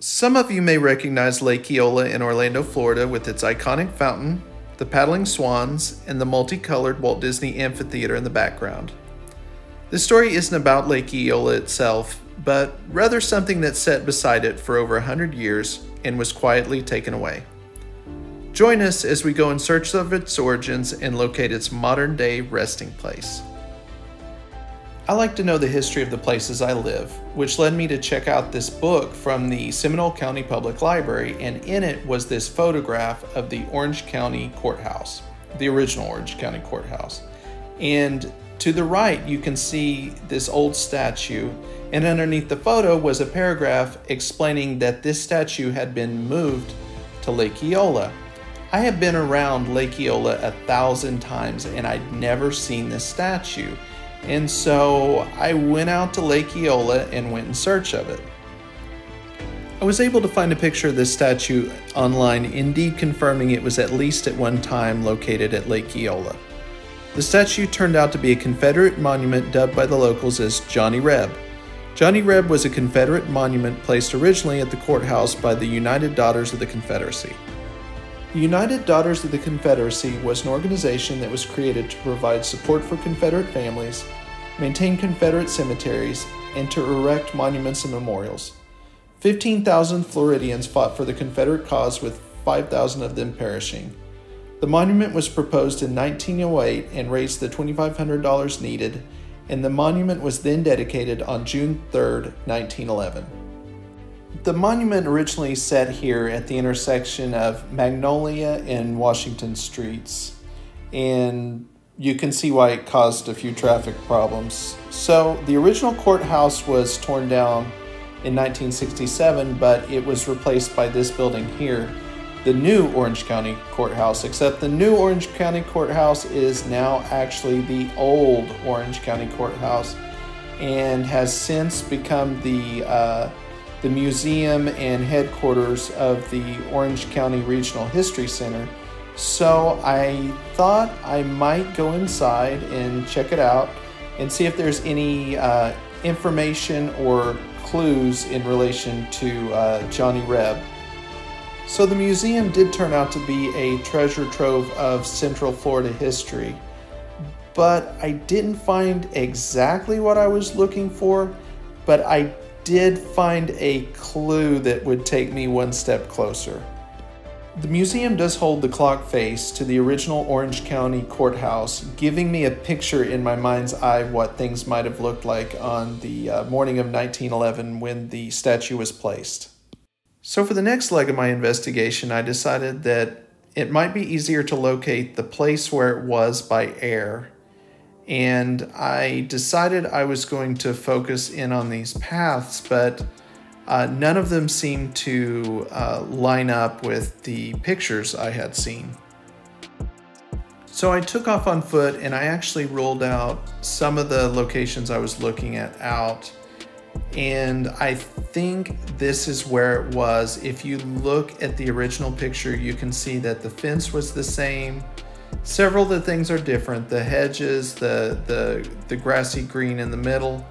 Some of you may recognize Lake Eola in Orlando, Florida with its iconic fountain, the paddling swans, and the multicolored Walt Disney Amphitheater in the background. This story isn't about Lake Eola itself, but rather something that sat beside it for over 100 years and was quietly taken away. Join us as we go in search of its origins and locate its modern-day resting place. I like to know the history of the places I live, which led me to check out this book from the Seminole County Public Library, and in it was this photograph of the Orange County Courthouse, the original Orange County Courthouse. And to the right, you can see this old statue, and underneath the photo was a paragraph explaining that this statue had been moved to Lake Eola. I have been around Lake Eola 1,000 times, and I'd never seen this statue. And so I went out to Lake Eola and went in search of it. I was able to find a picture of this statue online, indeed confirming it was at least at one time located at Lake Eola. The statue turned out to be a Confederate monument dubbed by the locals as Johnny Reb. Johnny Reb was a Confederate monument placed originally at the courthouse by the United Daughters of the Confederacy. The United Daughters of the Confederacy was an organization that was created to provide support for Confederate families, maintain Confederate cemeteries, and to erect monuments and memorials. 15,000 Floridians fought for the Confederate cause, with 5,000 of them perishing. The monument was proposed in 1908 and raised the $2,500 needed, and the monument was then dedicated on June 3, 1911. The monument originally sat here at the intersection of Magnolia and Washington Streets, and you can see why it caused a few traffic problems. So the original courthouse was torn down in 1967, but it was replaced by this building here, the new Orange County Courthouse, except the new Orange County Courthouse is now actually the old Orange County Courthouse and has since become the museum and headquarters of the Orange County Regional History Center. So I thought I might go inside and check it out and see if there's any information or clues in relation to Johnny Reb. So the museum did turn out to be a treasure trove of Central Florida history, but I didn't find exactly what I was looking for, but I did find a clue that would take me one step closer. The museum does hold the clock face to the original Orange County Courthouse, giving me a picture in my mind's eye of what things might have looked like on the morning of 1911 when the statue was placed. So for the next leg of my investigation, I decided that it might be easier to locate the place where it was by air. And I decided I was going to focus in on these paths, but none of them seemed to line up with the pictures I had seen. So I took off on foot and I actually ruled out some of the locations I was looking at out. And I think this is where it was. If you look at the original picture, you can see that the fence was the same. Several of the things are different, the hedges, the grassy green in the middle,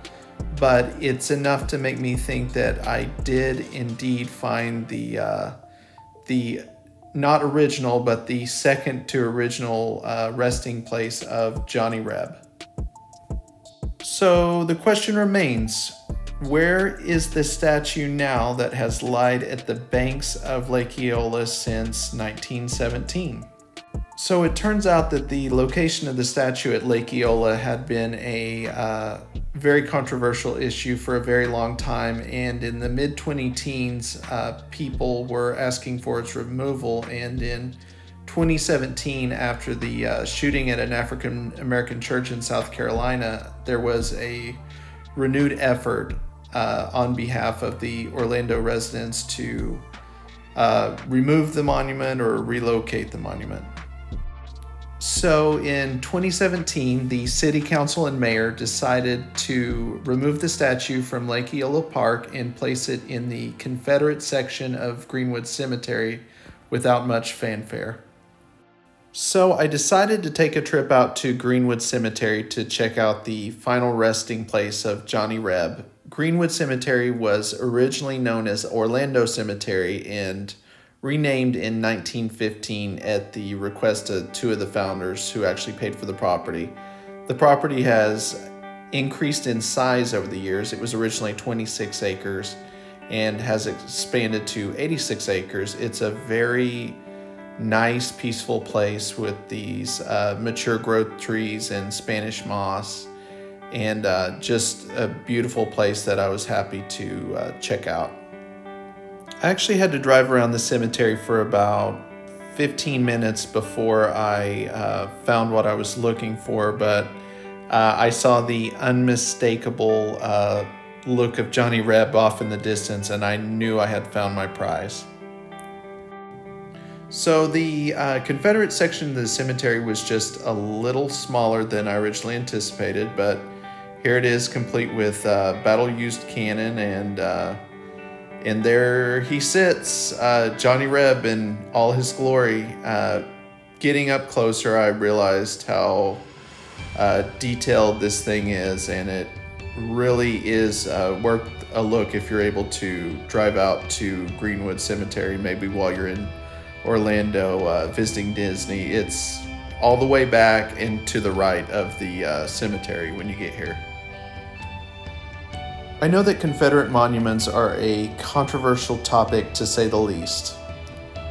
but it's enough to make me think that I did indeed find the not original, but the second to original resting place of Johnny Reb. So the question remains, where is the statue now that has lied at the banks of Lake Eola since 1917? So it turns out that the location of the statue at Lake Eola had been a very controversial issue for a very long time, and in the mid-2010s, people were asking for its removal, and in 2017, after the shooting at an African American church in South Carolina, there was a renewed effort on behalf of the Orlando residents to remove the monument or relocate the monument. So in 2017, the city council and mayor decided to remove the statue from Lake Eola Park and place it in the Confederate section of Greenwood Cemetery without much fanfare. So I decided to take a trip out to Greenwood Cemetery to check out the final resting place of Johnny Reb, Greenwood Cemetery was originally known as Orlando Cemetery and renamed in 1915 at the request of two of the founders who actually paid for the property. The property has increased in size over the years. It was originally 26 acres and has expanded to 86 acres. It's a very nice, peaceful place with these mature growth trees and Spanish moss, and just a beautiful place that I was happy to check out. I actually had to drive around the cemetery for about 15 minutes before I found what I was looking for, but I saw the unmistakable look of Johnny Reb off in the distance, and I knew I had found my prize. So the Confederate section of the cemetery was just a little smaller than I originally anticipated, but here it is, complete with battle-used cannon, and there he sits, Johnny Reb in all his glory. Getting up closer, I realized how detailed this thing is, and it really is worth a look if you're able to drive out to Greenwood Cemetery, maybe while you're in Orlando visiting Disney. It's all the way back and to the right of the cemetery when you get here. I know that Confederate monuments are a controversial topic, to say the least.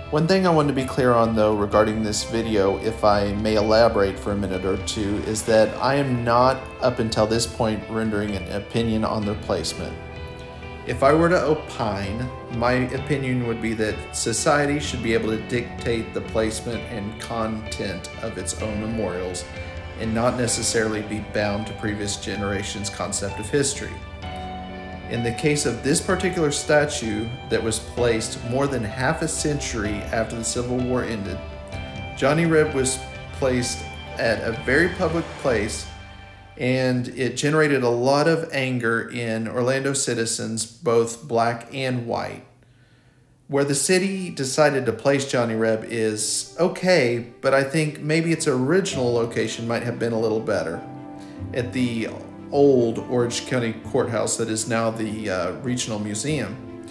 One thing I want to be clear on, though, regarding this video, if I may elaborate for a minute or two, is that I am not, up until this point, rendering an opinion on their placement. If I were to opine, my opinion would be that society should be able to dictate the placement and content of its own memorials and not necessarily be bound to previous generations' concept of history. In the case of this particular statue that was placed more than half a century after the Civil War ended, Johnny Reb was placed at a very public place, and it generated a lot of anger in Orlando citizens, both black and white. Where the city decided to place Johnny Reb is okay, but I think maybe its original location might have been a little better. At the old Orange County Courthouse that is now the Regional Museum.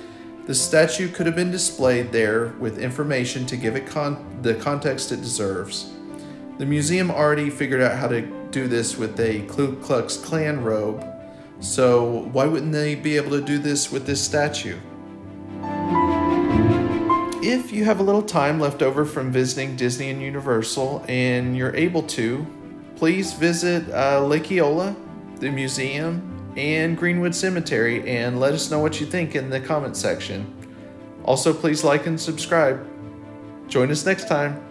The statue could have been displayed there with information to give it the context it deserves. The museum already figured out how to do this with a Ku Klux Klan robe, so why wouldn't they be able to do this with this statue? If you have a little time left over from visiting Disney and Universal and you're able to, please visit Lake Eola, the museum, and Greenwood Cemetery, and let us know what you think in the comment section. Also, please like and subscribe. Join us next time.